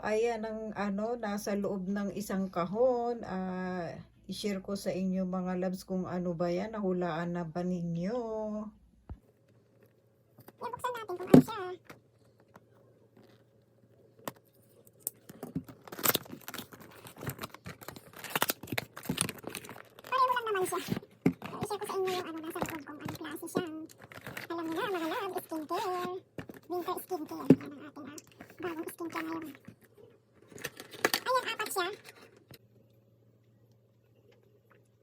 ayan ang nasa loob ng isang kahon. I-share ko sa inyo mga loves kung ano ba yan. Nahulaan na ba ninyo? Buksan natin kung ano siya. Pareho lang naman siya. I-share ko sa inyo yung nasa loob kung anong klase siya. Alam niyo na mga love, skincare. Winter skincare. Yan ang ating bagong skincare ngayon. Ayan, apat siya.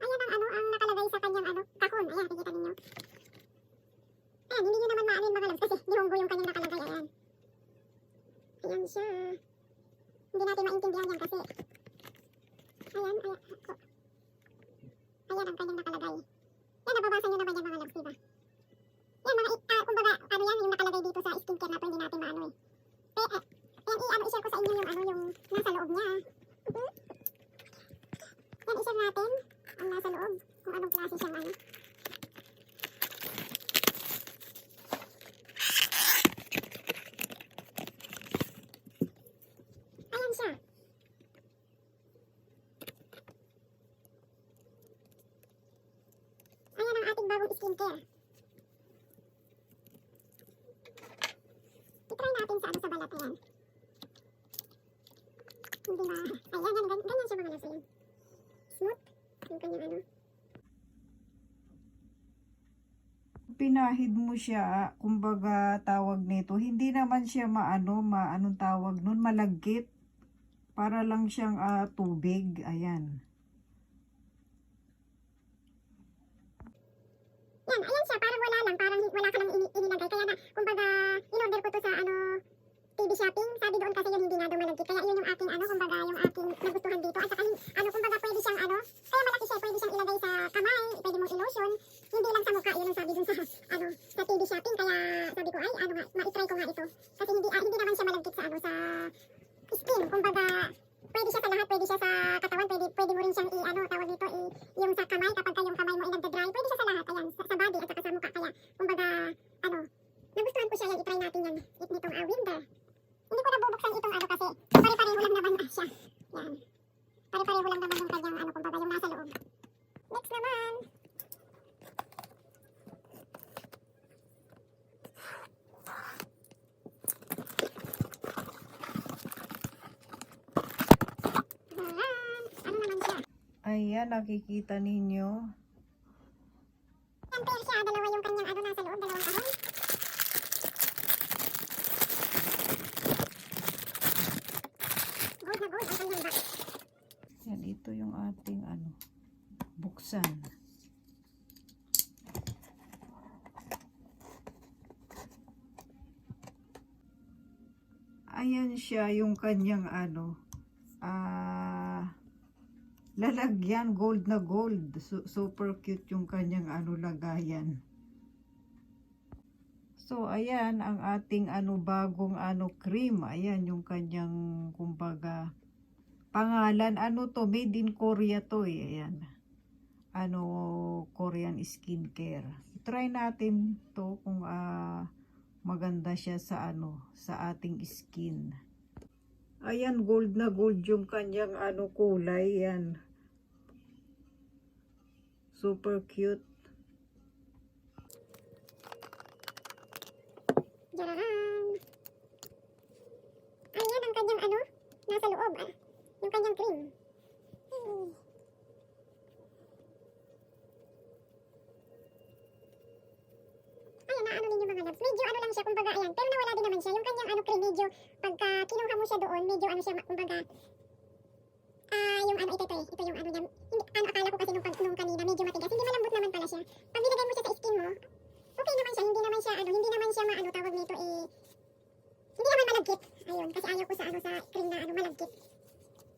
Ayan ang nakalagay sa kanyang kahon. Ayan, kikita ninyo. Ayan, hindi nyo naman maanin mga loves kasi nihonggo yung kanyang nakalagay. Ayan. Ayan siya. Hindi natin maintindihan yan kasi ayan ang kanyang nakalagay. Yan, nababasa nyo naman yan mga loves, diba? Yan, kumbaga, yan yung nakalagay dito sa skincare na hindi natin maano eh. Yan, i-share ko sa inyo yung nasa loob niya. Yan, i-share natin ang nasa loob, kung anong klase siyang Ayan siya. Ayan ang ating bagong skincare. I-try natin sa sa balat yan. Hindi ba? Ayan, ganyan siya mga loves. Smooth. Yung kanyang Pinahid mo siya, kumbaga tawag nito, hindi naman siya anong tawag nun, malagkit. Para lang siyang tubig. Ayan. Yan, ayan siya, parang wala lang, parang wala ka lang inilagay. Kaya na, kumbaga, in-order ko to sa TV shopping. Sabi doon kasi yun hindi nga daw malagkit. Kaya yun yung aking kumbaga, yung aking nagustuhan dito. At saka, kumbaga, pwede siyang kaya malaki siya, pwede siyang ilagay sa kamay, pwede mong i-lotion. Hindi lang sa mukha, yun ang sabi doon sa TV shopping. Kaya sabi ko, ay, ma-try ko nga ito. Kasi hindi naman siya malagkit sa skin. Kumbaga, pwede siya sa lahat, pwede siya sa katawan, pwede mo rin siyang tawag dito, yung sa kamay, kapag yung kamay mo ay nagda-dry, pwede siya sa lahat, ayan, sa body at saka sa mukha. Kaya, kumbaga, nagustuhan ko siya, yan, i-try natin yan, nitong winter. Hindi ko na bubuksan itong kasi pare-pareho lang naman siya. Yan. Pare-pareho lang naman yung kanyang kumbaga yung nasa loob. Next naman. Ano naman siya? Ayan, nakikita ninyo. Yan, pair siya. Dalawa yung kanyang nasa loob, dalawang kahon. Gold na gold ang kanyang box. Yan, ito yung ating buksan. Ayan siya yung kanyang lalagyan, gold na gold. Super cute yung kanyang lagayan. So ayan ang ating bagong cream. Ayan yung kanyang kumbaga pangalan, to, made in Korea to ayan. Korean skincare. Try natin to kung maganda siya sa sa ating skin. Ayan, gold na gold yung kanyang kulay yan. Super cute. Diyan. Ayan ang kanyang nasa loob yung kanyang cream. Ayan, naano ninyo mga loves. Medyo lang siya, kumbaga ayan. Pero nawala din naman siya. Yung kanyang cream, medyo pagka kinuha mo siya doon, medyo siya, kumbaga yung ito yung niya. Hindi, akala ko kasi nung kanina, medyo matigas. Hindi malambot naman pala siya. Pag nilagay mo siya sa skin mo, okay naman siya. Hindi naman siya tawag nito hindi naman malagkit. Ayun, kasi ayaw ko sa cream na malagkit.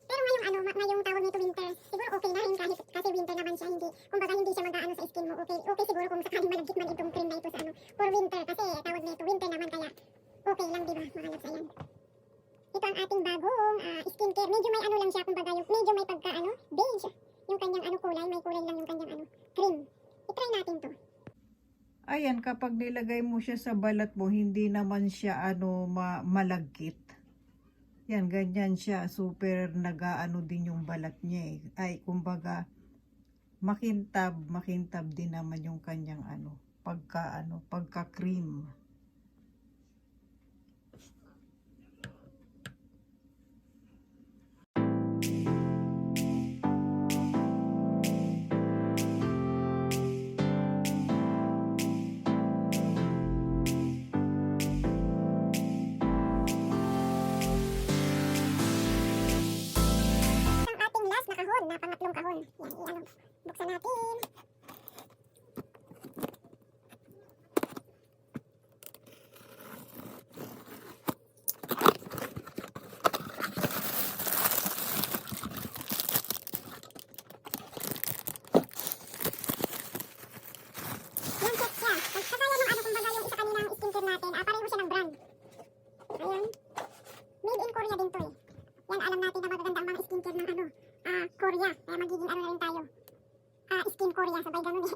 Pero ngayong tawag nito winter, siguro okay na rin kahit kasi winter naman siya, kumbaga hindi siya mag-aano sa skin mo. Okay siguro kung sakaling malagkit man itong cream na ito sa for winter kasi tawag nito winter naman, kaya okay lang, di ba mga loves? Ayan. Ito ang ating bagong skincare. Medyo may lang siya, kumbaga yung medyo may pagka beige. Yung kanyang kulay, may kulay lang yung kanyang cream. I-try natin to. Ayan, kapag nilagay mo siya sa balat mo, hindi naman siya malagkit. Yan, ganyan siya. Super nagaano din yung balat niya eh. Ay, kumbaga, makintab din naman yung kanyang pagka cream. Ang ating last na kahon, na pangatlong kahon. Yan, buksan natin. Yan set siya. Kagaya ng kumbaga yung isa kaninang skincare natin, pareho siya ng brand. Ayan. Made in Korea din to eh. Yan, alam natin na magaganda ang mga skincare ng Korea. Kaya magiging na rin tayo. Skin Korea, sabay ganun eh.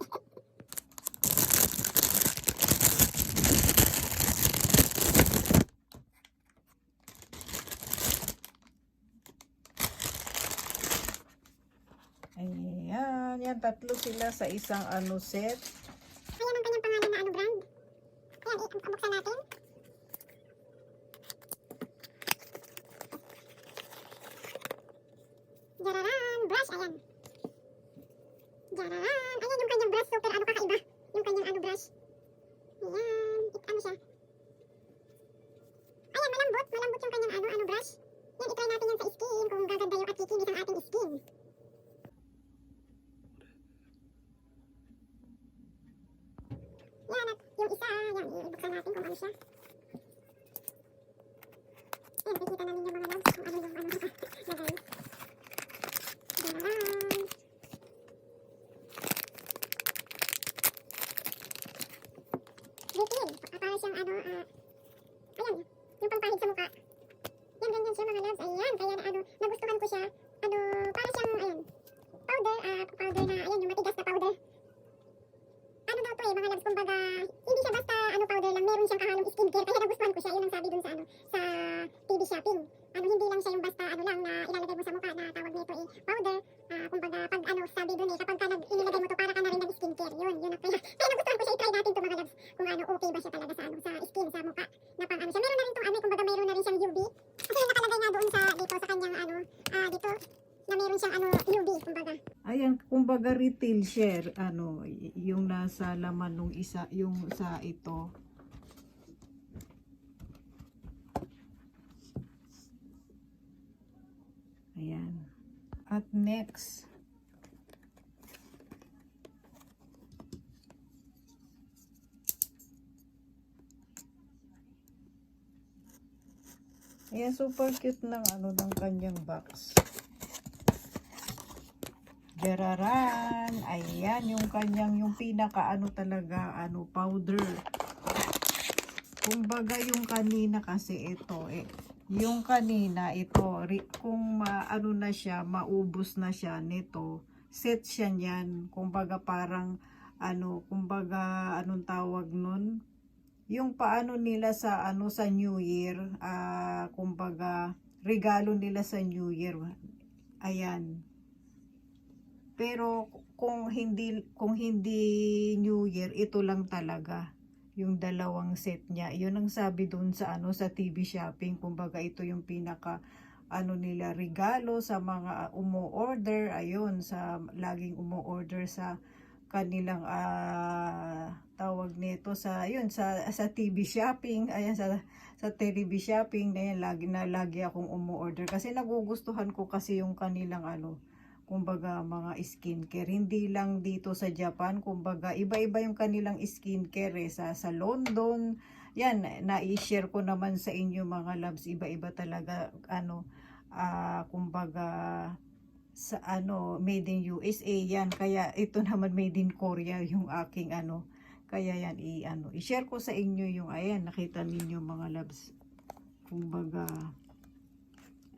Ayan, yan, tatlo sila sa isang set. Ayan ang kanyang pangalan na brand. Ayan, buksan natin. Jararan, brush, ayan. Jararan, ayan yung kanyang brush, super kakaiba. Yung kanyang brush. Ayan, siya. Ayan, malambot yung kanyang brush. Yan, itry natin yan sa skin, kung gaganda yung at kikinis ang ating skin. Yan, at yung isa, yan, ibuksan natin kung ano siya. Yan, nakikita namin yung mga loves, kung ano yung lagay. Jararan. Refill. Para siyang ayan, yung pampahid sa mukha. Yan, ganyan siya mga loves. Ayan, kaya nagustuhan ko siya. Para siyang, ayan, powder na, ayan, yung matigas na powder. Daw to eh, mga loves, kumbaga, hindi siya basta, powder lang, meron siyang kahalong skincare. Kaya nagustuhan ko siya, yun ang sabi dun sa TV shopping. Hindi lang siya yung basta, lang, na ilalagay mo sa mukha, na tawag nito eh, powder. Kumbaga, pag, sabi dun eh, kapag ka inilagay mo to, para ka na rin nag-skincare. Yun, kaya nagustuhan ko siya, i-try natin to mga loves. Kung okay ba siya talaga sa skin, sa mukha. Na pang siya. Meron na rin tong kumbaga meron na rin siyang UV. Kasi yung nakalagay nga doon dito sa kanyang dito, na meron siyang UV, kumbaga. Ayan, kumbaga retail share, yung nasa laman nung isa, yung sa ito. Ayan. At next, ayan, super cute ng ng kanyang box. Jararan. Ayan, yung kanyang, yung pinaka talaga, powder. Kumbaga yung kanina kasi ito, yung kanina ito, kung na siya, maubos na siya nito, set siya niyan. Kumbaga parang, kumbaga, anong tawag nun? Yung paano nila sa, sa New Year, kumbaga, regalo nila sa New Year. Ayan. Pero kung hindi New Year, ito lang talaga yung dalawang set niya. Yun ang sabi doon sa sa TV shopping. Kumbaga ito yung pinaka nila regalo sa mga umo-order. Ayun, sa laging umo-order sa kanilang tawag nito sa TV shopping. Ayan, sa TV shopping na yan, lagi akong umo-order kasi nagugustuhan ko kasi yung kanilang kumbaga mga skincare. Hindi lang dito sa Japan, kumbaga iba-iba yung kanilang skincare sa London. Yan, na-i-share ko naman sa inyo mga loves. Iba-iba talaga kumbaga sa made in USA yan. Kaya ito naman made in Korea yung aking kaya yan i-share ko sa inyo yung ayan, nakita ninyo mga loves. Kumbaga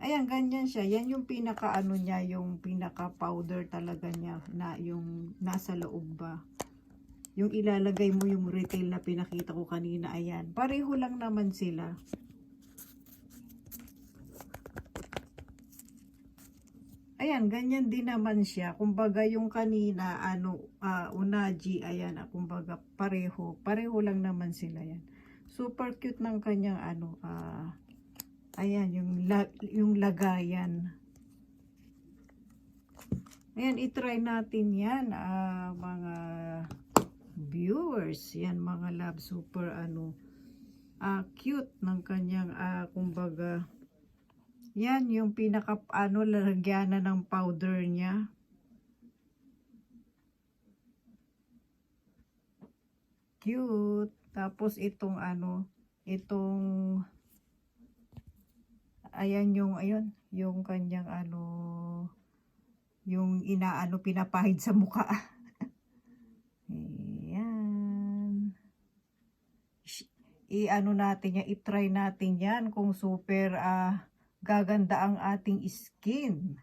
ayan, ganyan siya. Yan yung pinaka niya, yung pinaka powder talaga niya na yung nasa loob ba. Yung ilalagay mo yung retail na pinakita ko kanina, ayan. Pareho lang naman sila. Ayan, ganyan din naman siya. Kumbaga yung kanina, Unaji, ayan, kumbaga pareho lang naman sila yan. Super cute ng kanyang ayan, yung lagayan. Ayan, itry natin yan, mga viewers. Yan, mga love, super cute ng kanyang, kumbaga, yan, yung pinaka, lalagyanan ng powder niya. Cute. Tapos itong ayan yung kanyang yung pinapahid sa mukha. Ayan. Natin yan, i-try natin yan kung super gaganda ang ating skin.